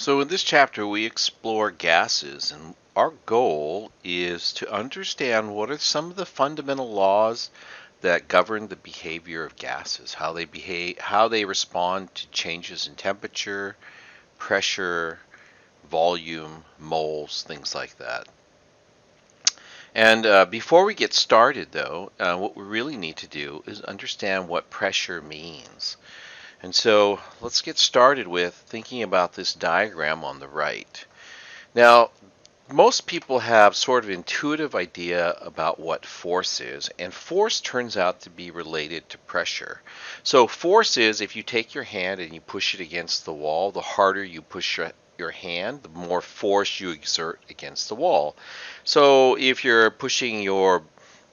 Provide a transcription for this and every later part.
So in this chapter we explore gases, and our goal is to understand what are some of the fundamental laws that govern the behavior of gases, how they respond to changes in temperature, pressure, volume, moles, things like that. And before we get started, though, what we really need to do is understand what pressure means. And so let's get started with thinking about this diagram on the right. Now, most people have sort of intuitive idea about what force is, and force turns out to be related to pressure. So force is if you take your hand and you push it against the wall, the harder you push your hand, the more force you exert against the wall. So if you're pushing your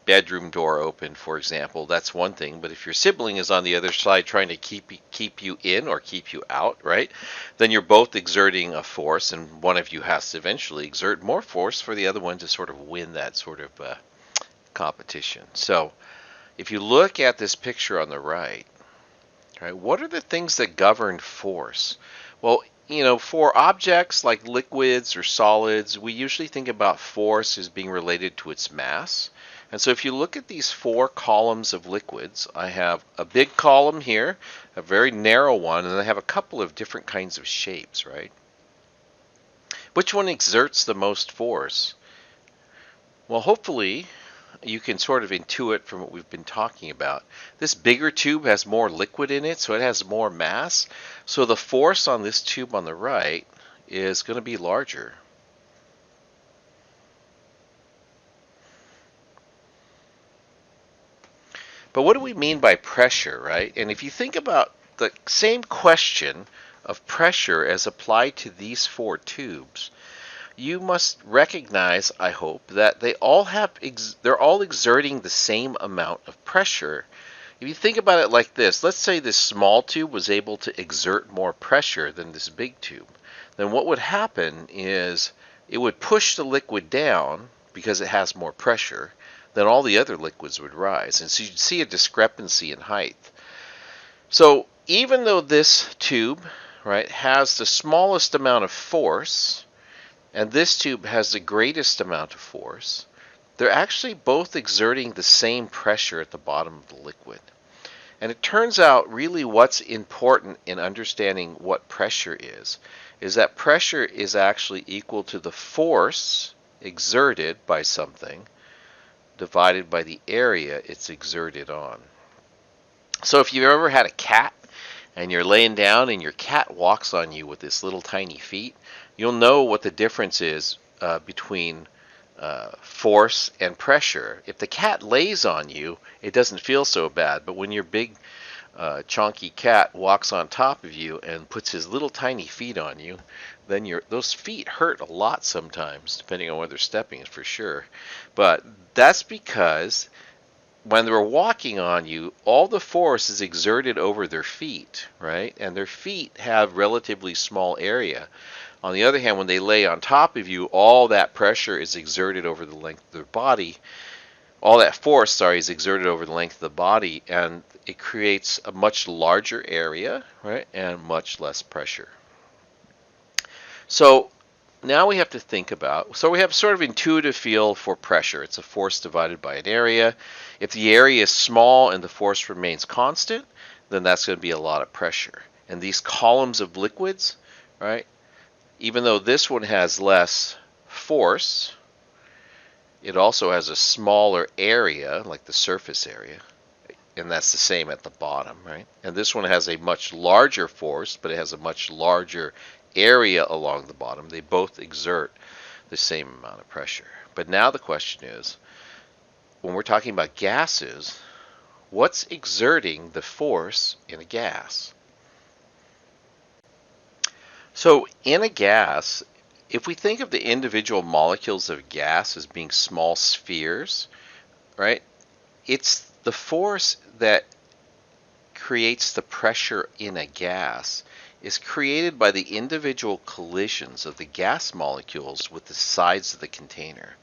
bedroom door open, for example, that's one thing. But if your sibling is on the other side trying to keep you in or keep you out, right? Then you're both exerting a force, and one of you has to eventually exert more force for the other one to sort of win that sort of competition. So if you look at this picture on the right, what are the things that govern force? Well, for objects like liquids or solids, we usually think about force as being related to its mass. And so if you look at these four columns of liquids, I have a big column here, a very narrow one, and I have a couple of different kinds of shapes, right? Which one exerts the most force? Well, hopefully you can sort of intuit from what we've been talking about. This bigger tube has more liquid in it, so it has more mass. So the force on this tube on the right is going to be larger. But what do we mean by pressure, right? And if you think about the same question of pressure as applied to these four tubes, you must recognize, I hope, that they're all exerting the same amount of pressure. If you think about it like this, let's say this small tube was able to exert more pressure than this big tube. Then what would happen is it would push the liquid down because it has more pressure. Then all the other liquids would rise. And so you'd see a discrepancy in height. So even though this tube, right, has the smallest amount of force, and this tube has the greatest amount of force, they're actually both exerting the same pressure at the bottom of the liquid. And it turns out really what's important in understanding what pressure is that pressure is actually equal to the force exerted by something divided by the area it's exerted on. So if you've ever had a cat and you're laying down and your cat walks on you with its little tiny feet, you'll know what the difference is between force and pressure. If the cat lays on you, it doesn't feel so bad, but when your big chonky cat walks on top of you and puts his little tiny feet on you, then those feet hurt a lot sometimes, depending on where they're stepping, for sure. But that's because when they're walking on you, all the force is exerted over their feet, right? And their feet have relatively small area. On the other hand, when they lay on top of you, all that pressure is exerted over the length of their body. All that force, sorry, is exerted over the length of the body, and it creates a much larger area, right, and much less pressure. So now we have to think about, so we have sort of intuitive feel for pressure. It's a force divided by an area. If the area is small and the force remains constant, then that's going to be a lot of pressure. And these columns of liquids, right, even though this one has less force, it also has a smaller area, like the surface area, and that's the same at the bottom, right? And this one has a much larger force, but it has a much larger area along the bottom. They both exert the same amount of pressure. But now the question is, when we're talking about gases, what's exerting the force in a gas? So in a gas, if we think of the individual molecules of gas as being small spheres, right, it's the force that creates the pressure in a gas is created by the individual collisions of the gas molecules with the sides of the container.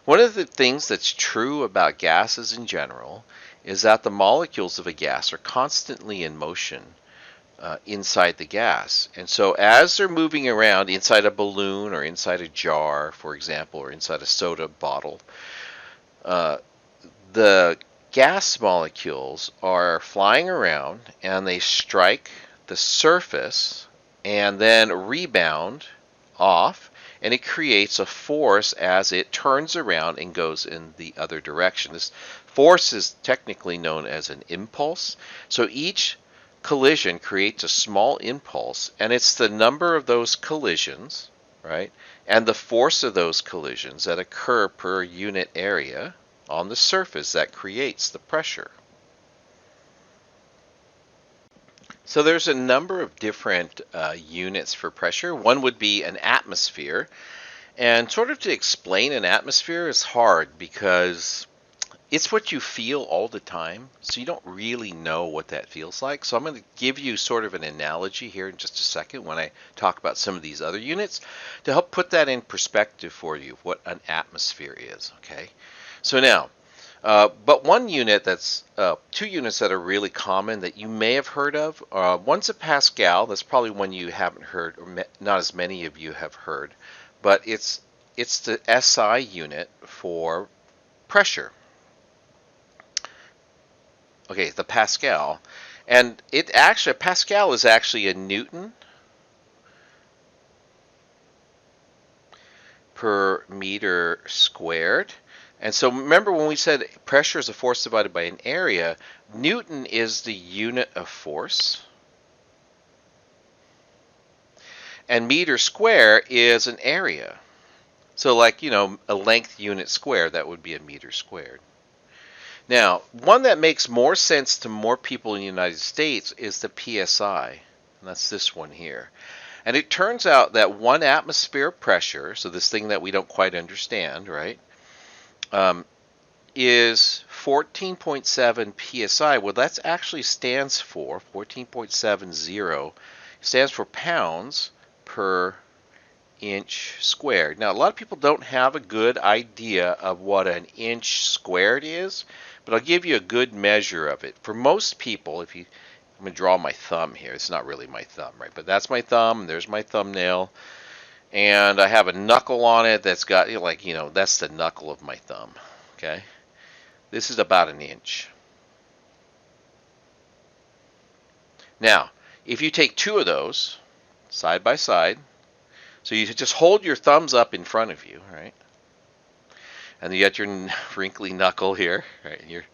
One of the things that's true about gases in general is that the molecules of a gas are constantly in motion inside the gas. And so as they're moving around inside a balloon or inside a jar, for example, or inside a soda bottle, uh, the gas molecules are flying around and they strike the surface and then rebound off, and it creates a force as it turns around and goes in the other direction. This force is technically known as an impulse. So each collision creates a small impulse, and it's the number of those collisions, right, and the force of those collisions that occur per unit area on the surface that creates the pressure. So there's a number of different units for pressure. One would be an atmosphere. And sort of to explain an atmosphere is hard because it's what you feel all the time. So you don't really know what that feels like. So I'm going to give you sort of an analogy here in just a second when I talk about some of these other units to help put that in perspective for you, what an atmosphere is. Okay. So now, but one unit that's, two units that are really common that you may have heard of. One's a Pascal. That's probably one you haven't heard, or not as many of you have heard. But it's the SI unit for pressure. Okay, the Pascal. And Pascal is actually a Newton per meter squared. And so remember when we said pressure is a force divided by an area, Newton is the unit of force. And meter square is an area. So like, a length unit square, that would be a meter squared. Now, one that makes more sense to more people in the United States is the PSI. And that's this one here. And it turns out that 1 atmosphere of pressure, so this thing that we don't quite understand, right, is 14.7 psi. Well, that's actually stands for 14.70 stands for pounds per inch squared. Now, a lot of people don't have a good idea of what an inch squared is, but I'll give you a good measure of it. For most people, I'm going to draw my thumb here. It's not really my thumb, right? But that's my thumb, and there's my thumbnail. And I have a knuckle on it that's got, that's the knuckle of my thumb, okay? This is about an inch. Now, if you take 2 of those side by side, so you just hold your thumbs up in front of you, right? And you got your wrinkly knuckle here, right? And your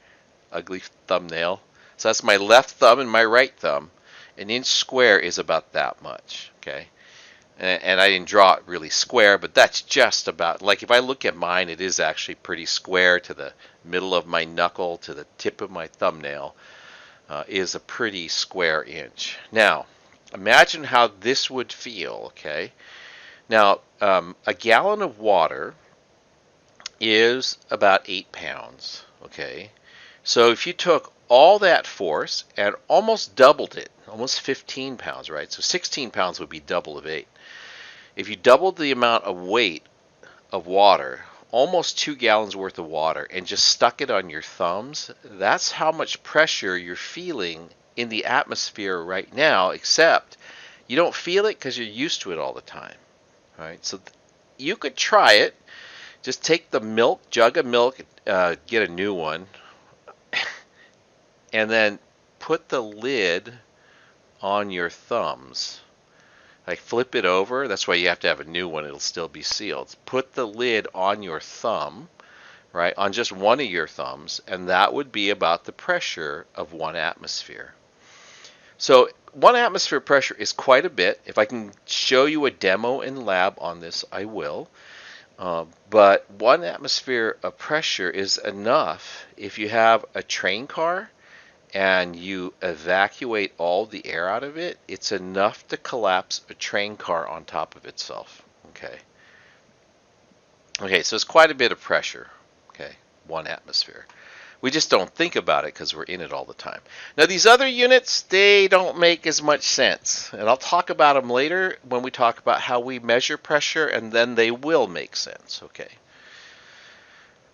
ugly thumbnail. So that's my left thumb and my right thumb. An inch square is about that much, okay? And I didn't draw it really square, but that's just about, like if I look at mine, it is actually pretty square to the middle of my knuckle to the tip of my thumbnail is a pretty square inch. Now, imagine how this would feel, okay? Now, a gallon of water is about 8 pounds, okay? So if you took all that force and almost doubled it, almost 15 pounds, right? So 16 pounds would be double of 8. If you doubled the amount of weight of water, almost 2 gallons worth of water, and just stuck it on your thumbs, that's how much pressure you're feeling in the atmosphere right now, except you don't feel it because you're used to it all the time. All right, so you could try it. Just take the milk, jug of milk, get a new one, and then put the lid on your thumbs. Like flip it over. That's why you have to have a new one. It'll still be sealed. Put the lid on your thumb, right, on just one of your thumbs, and that would be about the pressure of 1 atmosphere. So 1 atmosphere pressure is quite a bit. If I can show you a demo in lab on this, I will. But 1 atmosphere of pressure is enough if you have a train car and you evacuate all the air out of it, it's enough to collapse a train car on top of itself. Okay, so it's quite a bit of pressure. Okay, 1 atmosphere. We just don't think about it because we're in it all the time. Now these other units, they don't make as much sense. And I'll talk about them later when we talk about how we measure pressure, and then they will make sense. Okay.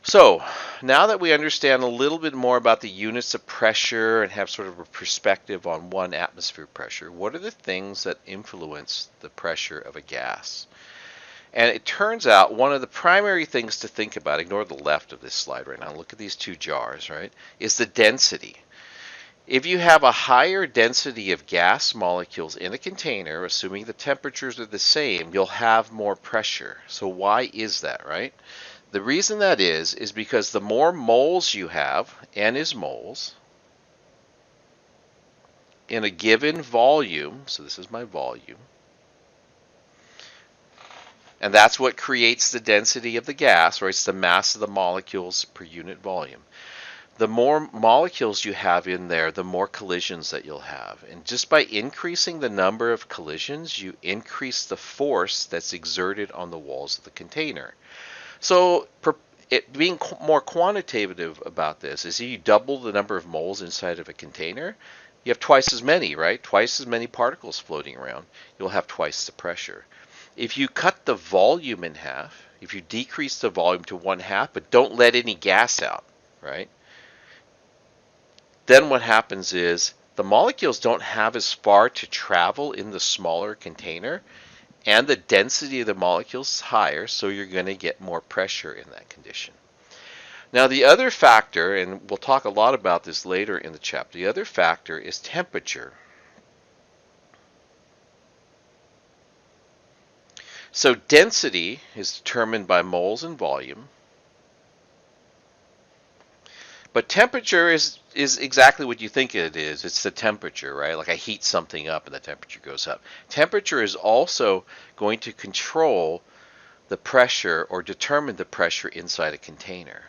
So, now that we understand a little bit more about the units of pressure and have sort of a perspective on one atmosphere pressure, what are the things that influence the pressure of a gas? And it turns out one of the primary things to think about, ignore the left of this slide right now, look at these two jars, right, is the density. If you have a higher density of gas molecules in a container, assuming the temperatures are the same, you'll have more pressure. So why is that, right? The reason that is because the more moles you have, N is moles, in a given volume, so this is my volume, and that's what creates the density of the gas, right? It's the mass of the molecules per unit volume. The more molecules you have in there, the more collisions that you'll have. And just by increasing the number of collisions, you increase the force that's exerted on the walls of the container. So being more quantitative about this is you double the number of moles inside of a container, you have twice as many, right? Twice as many particles floating around. You'll have twice the pressure. If you cut the volume in half, if you decrease the volume to 1/2, but don't let any gas out, right? Then what happens is the molecules don't have as far to travel in the smaller container, and the density of the molecules is higher, so you're going to get more pressure in that condition. Now the other factor, and we'll talk a lot about this later in the chapter, the other factor is temperature. So density is determined by moles and volume, but temperature is exactly what you think it is. It's the temperature, right? Like I heat something up and the temperature goes up. Temperature is also going to control the pressure or determine the pressure inside a container.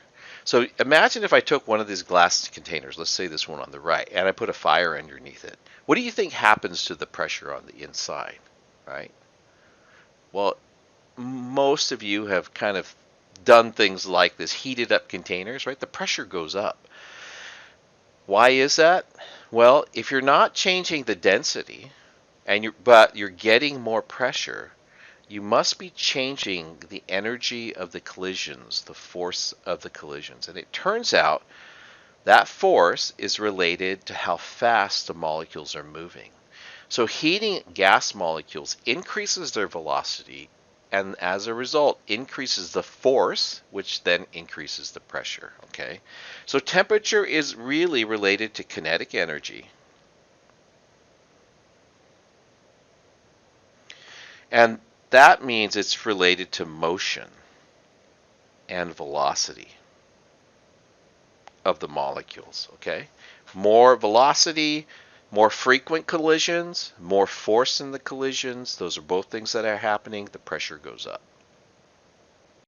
So imagine if I took one of these glass containers, let's say this one on the right, and I put a fire underneath it. What do you think happens to the pressure on the inside, right? Well, most of you have kind of done things like this, heated up containers, right? The pressure goes up. Why is that? Well, if you're not changing the density, but you're getting more pressure, you must be changing the energy of the collisions, the force of the collisions. And it turns out that force is related to how fast the molecules are moving. So heating gas molecules increases their velocity, and as a result increases the force, which then increases the pressure. Okay, so temperature is really related to kinetic energy, and that means it's related to motion and velocity of the molecules. Okay, more velocity, more frequent collisions, more force in the collisions, those are both things that are happening, the pressure goes up.